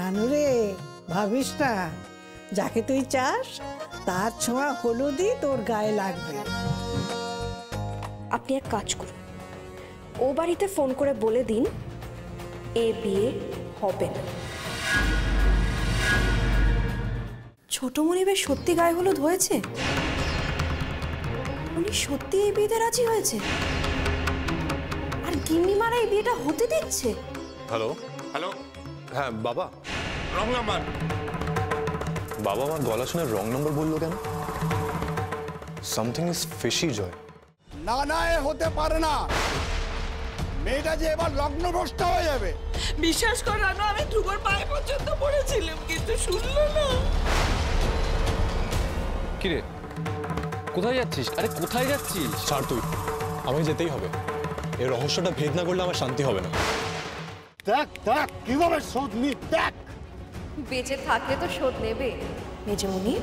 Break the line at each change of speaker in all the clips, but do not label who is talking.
রানু রে, ভাবিস না, যাকে তুই চাস তার ছোঁয়া হলুদই তোর গায়ে লাগবে।
আপনি এক কাজ করুন, ও বাড়িতে ফোন করে বলে দিন এ বিয়ে হবে না। ছোট মনিবের সত্যি গায়ে হলুদ হয়েছে? উনি সত্যি এই বিয়েতে রাজি হয়েছে? আর গিন্নিমারা এই বিয়েটা হতে দিচ্ছে?
হ্যালো
হ্যালো,
হ্যাঁ বাবা।
Wrong number.
বাবা আমার গলা শুনে রং নম্বর বললো কেন? সামথিং ইজ ফিশি জয়।
না না, এ হতে পারে না। মেয়েটা যে এবার লগ্ন ভ্রষ্ট হয়ে যাবে।
বিশ্বাস কর রানু, আমি ধ্রুবর পায়ে পর্যন্ত পড়েছিলাম, কিন্তু শুনলো না।
কিরে কোথায় যাচ্ছিস? আরে কোথায় যাচ্ছিস?
ছাড় তুই, আমাকে যেতেই হবে। এই রহস্যটা ভেদ না করলে আমার শান্তি হবে না।
দেখ দেখ কিভাবে শোধ নি, দেখ।
বেঁচে থাকলে তো শোধ নেবে মেজমুনি।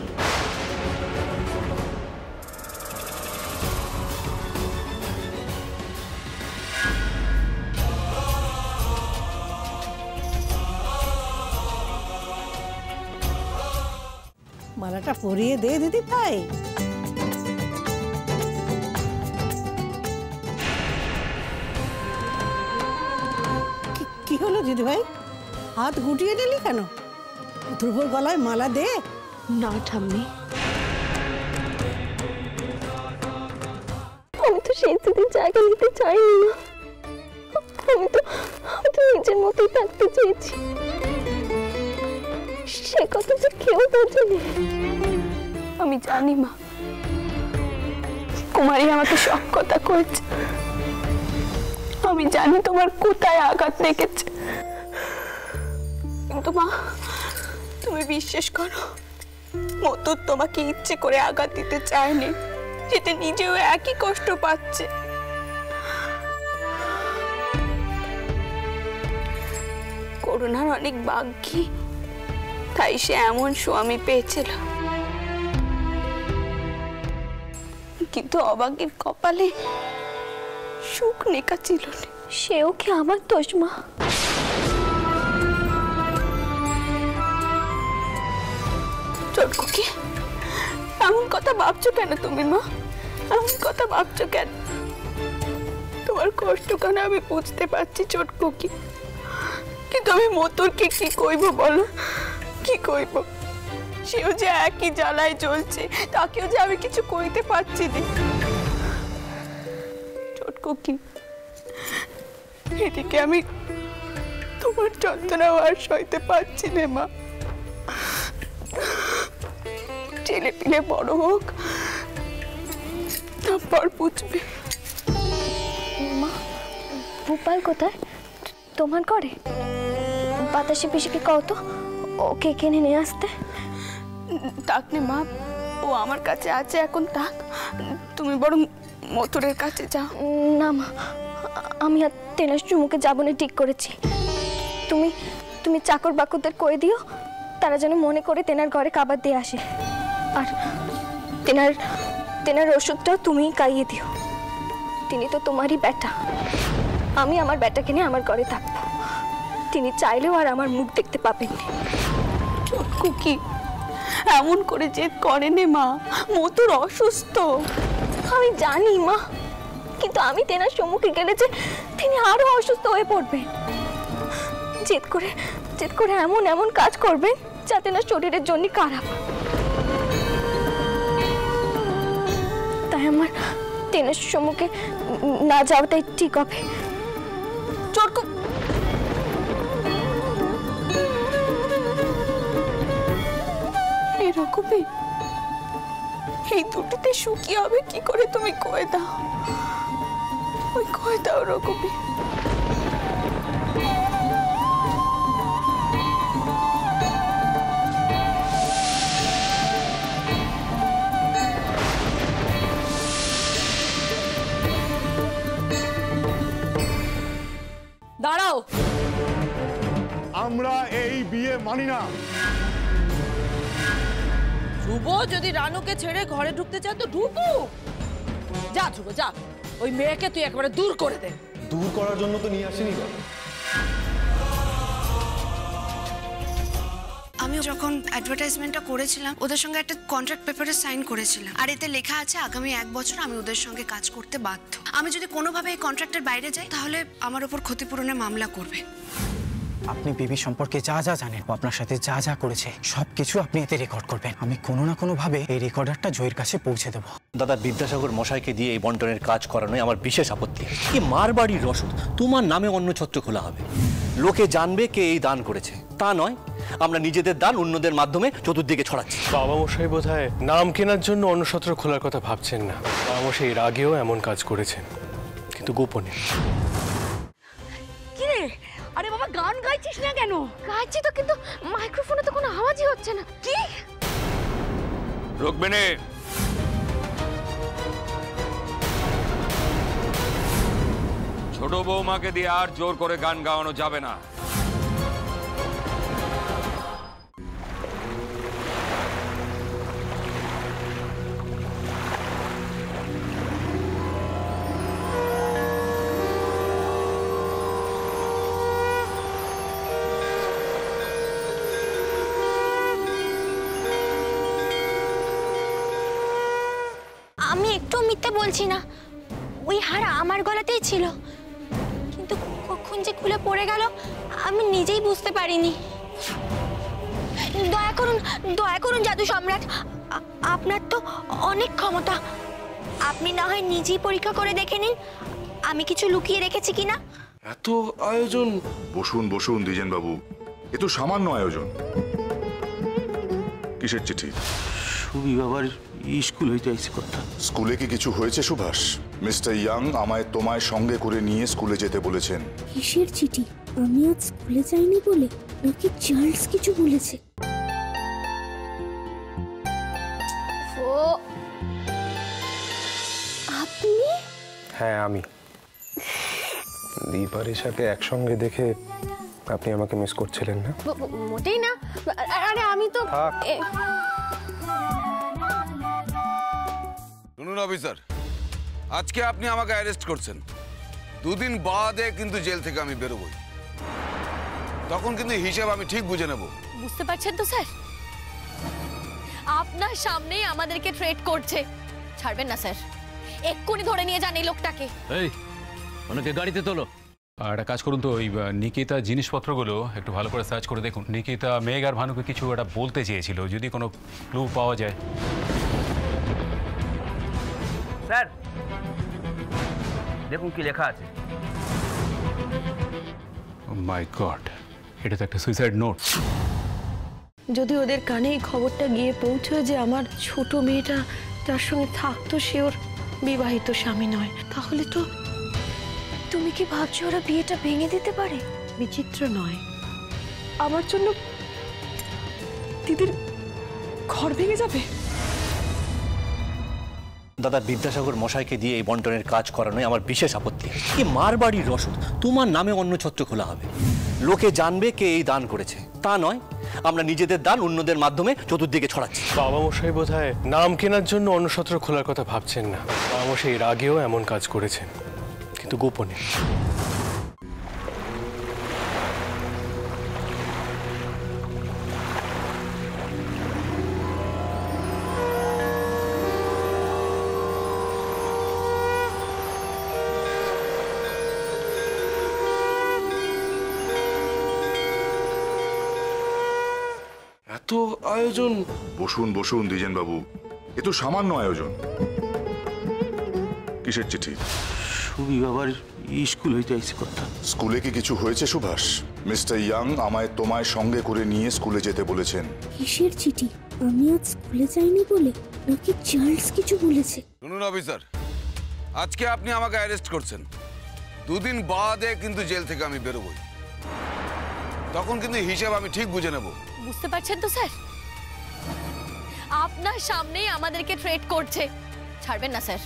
মালাটা পরিয়ে দে দিদি ভাই। কি হলো দিদি ভাই, হাত গুটিয়ে দিলি কেন? ধ্রুবর গলায় মালা দে।
না ঠাম্মি, আমি তো সেই স্মৃতির জায়গা নিতে চাইনি না। আমি তো নিজের মতোই থাকতে চেয়েছি। সে কথা যে কেউ বোঝেনি। আমি জানি মা, কুমারী আমাকে সব কথা কয়েছে। আমি জানি তোমার কোথায় আঘাত লেগেছে, কিন্তু মা তুমি বিশ্বাস করো, মতো তোমাকে ইচ্ছে করে আঘাত দিতে চায়নি। সেটা নিজেও একই কষ্ট পাচ্ছে। করুণার অনেক ভাগ্যি, তাই সে এমন স্বামী পেয়েছিল। কিন্তু অভাগীর কপালে সুখ লেখা ছিল না। সেও কি আমার দোষ মা? চটকুকি, এমন কথা ভাবছো কেন তুমি মা? এমন কথা ভাবছো কেন? তোমার কষ্ট কেন আমি বুঝতে পারছি চটকুকি, কিন্তু আমি মতুরকে কি কইব বলো? কি কইব? সেও যে একই জ্বালায় জ্বলছে, তাকেও যে আমি কিছু কইতে পারছি না। চটকুকি, এদিকে আমি তোমার যন্ত্রণা আর সইতে পারছি না মা। ছেলে পিলে বড় হোক, তারপর বুঝবে।
মা, ভোপাল কোথায়? তোমার ঘরে? বাতাসে পিসিকে কও তো ওকে কিনে নিয়ে আসতে।
তাক নে মা, ও আমার কাছে আছে এখন, তাক। তুমি বরং মথুরের কাছে যাও।
না মা, আমি আর তেনার চুমুকে যাবো না ঠিক করেছি। তুমি চাকর বাকরদের কয়ে দিও, তারা যেন মনে করে তেনার ঘরে খাবার দিয়ে আসে। আর তেনার ওষুধটাও তুমিই খাইয়ে দিও। তিনি তো তোমারই বেটা। আমি আমার বেটাকে নিয়ে আমার ঘরে থাকবো। তিনি চাইলেও আর আমার মুখ দেখতে পাবেন না।
কুকি, এমন করে জেদ করেনে মা, মতুর অসুস্থ।
আমি জানি মা, কিন্তু আমি তেনার সম্মুখে গেলে যে তিনি আরো অসুস্থ হয়ে পড়বেন। জেদ করে এমন এমন কাজ করবেন যা তেনার শরীরের জন্য খারাপ। তাই আমার তেনার সম্মুখে না যাওয়াটাই ঠিক হবে।
চটকু, এরকমই এই দুটিতে সুখী হবে কি করে তুমি কয়ে দাও। ওই কয়ে দাও রকমই।
দাঁড়াও,
আমরা এই বিয়ে মানি না।
ধ্রুব যদি রানুকে ছেড়ে ঘরে ঢুকতে চায় তো ঢুকুক। যা ধ্রুব যা, ওই মেয়েকে তুই একেবারে দূর করে দে।
দূর করার জন্য তো নিয়ে আসিনি।
আমি যখন অ্যাডভার্টাইজমেন্টটা করেছিলাম ওদের সঙ্গে একটা কন্ট্রাক্ট পেপারে সাইন করেছিলাম, আর এতে লেখা আছে আগামী 1 বছর আমি ওদের সঙ্গে কাজ করতে বাধ্য। আমি যদি কোনোভাবে এই কন্ট্রাক্টের বাইরে যাই তাহলে আমার উপর ক্ষতিপূরণের মামলা করবে।
আপনি বেবি সম্পর্কে যা যা জানেন, ও আপনার সাথে যা যা করেছে সবকিছু আপনি এতে রেকর্ড করবেন। আমি কোনো না কোনো ভাবে এই রেকর্ডারটা জয়ের কাছে পৌঁছে দেবো।
দাদা বিদ্যাসাগর মশাইকে দিয়ে এই বন্টনের কাজ করানোই আমার বিশেষ আপত্তি। কি মারবাড়ির রসদ, তোমার নামে অন্য ছত্র খোলা হবে, লোকে জানবে কে এই দান করেছে। তা নয়, আমরা নিজেদের দান অন্যদের মাধ্যমে চতুর্দিকে ছড়াচ্ছি।
বাবা মশাই বোধহয় নাম কেনার জন্য অন্নসত্র খোলার কথা ভাবছেন না। বাবা মশাই এর আগেও এমন কাজ করেছেন, কিন্তু গোপনে।
কি রে? আরে বাবা, গান গাইছিস না কেন? গাইছি তো, কিন্তু মাইক্রোফোনে তো কোনো আওয়াজই হচ্ছে না। কি
রুকমিনি, ছোট বৌমাকে দিয়ে আর জোর করে গান গাওয়ানো যাবে না।
আমি একটু মিথ্যে বলছি না, ওই হার আমার গলাতেই ছিল, কিন্তু কখন যে খুলে পড়ে গেল আমি নিজেই বুঝতে পারিনি। দয়া করুন জাদু সম্রাট, আপনার তো অনেক ক্ষমতা। আপনি না হয় নিজেই পরীক্ষা করে দেখে নিন আমি কিছু লুকিয়ে রেখেছি কিনা।
এত আয়োজন। বসুন বসুন দ্বিজেন বাবু, এ তো সামান্য আয়োজন। কিসের চিঠি?
সুবি বাবার স্কুল হইতে আইছে কথা।
স্কুলে কি কিছু হয়েছে সুভাষ? মিস্টার ইয়াং আমায় তোমায় সঙ্গে করে নিয়ে স্কুলে যেতে বলেছেন।
কিসের চিঠি? আমি আজ স্কুলে যাইনি বলে, নাকি চার্লস কিছু বলেছে?
ও আপনি?
হ্যাঁ আমি। দীপারের সাথে একসঙ্গে দেখে আপনি আমাকে মিস করছিলেন না?
মোটেই না। আরে আমি তো
শুনুন অফিসার, আজকে আপনি আমাকে অ্যারেস্ট করছেন, 2 দিন বাদে কিন্তু জেল থেকে আমি বেরোবই। তখন কিন্তু হিসাব আমি ঠিক বুঝে নেব।
বুঝতে পারছেন তো স্যার, আপনার সামনেই আমাদেরকে থ্রেট করছে। ছাড়বেন না স্যার, এক্ষুনি ধরে নিয়ে যান এই লোকটাকে।
এই ওনাকে গাড়িতে তোলো।
আর একটা কাজ করুন তো, ওই নিকিতা জিনিসপত্রগুলো একটু ভালো করে সার্চ করে দেখুন। নিকিতা মেঘ আর ভানুকে কিছু একটা বলতে চেয়েছিল, যদি কোনো ক্লু পাওয়া যায়।
স্যার দেখুন কি লেখা আছে।
মাই গড, এটা তো একটা সুইসাইড নোট।
যদি ওদের কানে এই খবরটা গিয়ে পৌঁছয় যে আমার ছোট মেয়েটা তার সঙ্গে থাকতো সে ওর বিবাহিত স্বামী নয়, তাহলে তো।
তুমি কি ভাবছো ওরা বিয়েটা ভেঙে দিতে পারে?
বিচিত্র নয়, আমার জন্য দিদির ঘর ভেঙে যাবে।
দাদা বিদ্যাসাগর মশাইকে দিয়ে এই বন্টনের কাজ করানোই আমার বিশেষ আপত্তি। কি মারবাড়ির রসদ, তোমার নামে অন্য ছত্র খোলা হবে, লোকে জানবে কে এই দান করেছে। তা নয়, আমরা নিজেদের দান অন্যদের মাধ্যমে চতুর্দিকে ছড়াচ্ছি।
বাবা মশাই বোধহয় নাম কেনার জন্য অন্নসত্র খোলার কথা ভাবছেন না। বাবা মশাই এর আগেও এমন কাজ করেছেন, কিন্তু গোপনে।
এত আয়োজন। বসুন বসুন দ্বিজেন বাবু, এ তো সামান্য আয়োজন। কিসের চিঠি?
সুবি বাবার স্কুল হইতে আইছে কথা।
স্কুলে কি কিছু হয়েছে সুভাষ? মিস্টার ইয়াং আমায় তোমায় সঙ্গে করে নিয়ে স্কুলে যেতে বলেছেন।
কিসের চিঠি? আমি আজ স্কুলে যাইনি বলে, নাকি চার্লস কিছু বলেছে?
শুনুন অফিসার, আজকে আপনি আমাকে অ্যারেস্ট করছেন, 2 দিন বাদে কিন্তু জেল থেকে আমি বেরোবই। তখন কিন্তু হিসাব আমি ঠিক বুঝে নেব।
বুঝতে পারছেন তো স্যার, আপনার সামনেই আমাদেরকে থ্রেট করছে। ছাড়বেন না স্যার,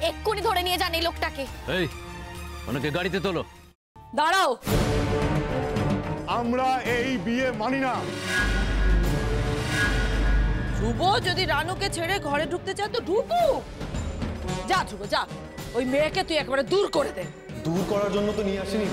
এক্ষুনি ধরে নিয়ে যান এই লোকটাকে।
এই ওনাকে গাড়িতে তোলো।
দাঁড়াও,
আমরা এই বিয়ে মানি না।
ধ্রুব যদি রানুকে ছেড়ে ঘরে ঢুকতে চায় তো ঢুকুক। যা ধ্রুব যা, ওই মেয়েকে তুই একেবারে দূর করে দে।
দূর করার জন্য তো নিয়ে আসেনি।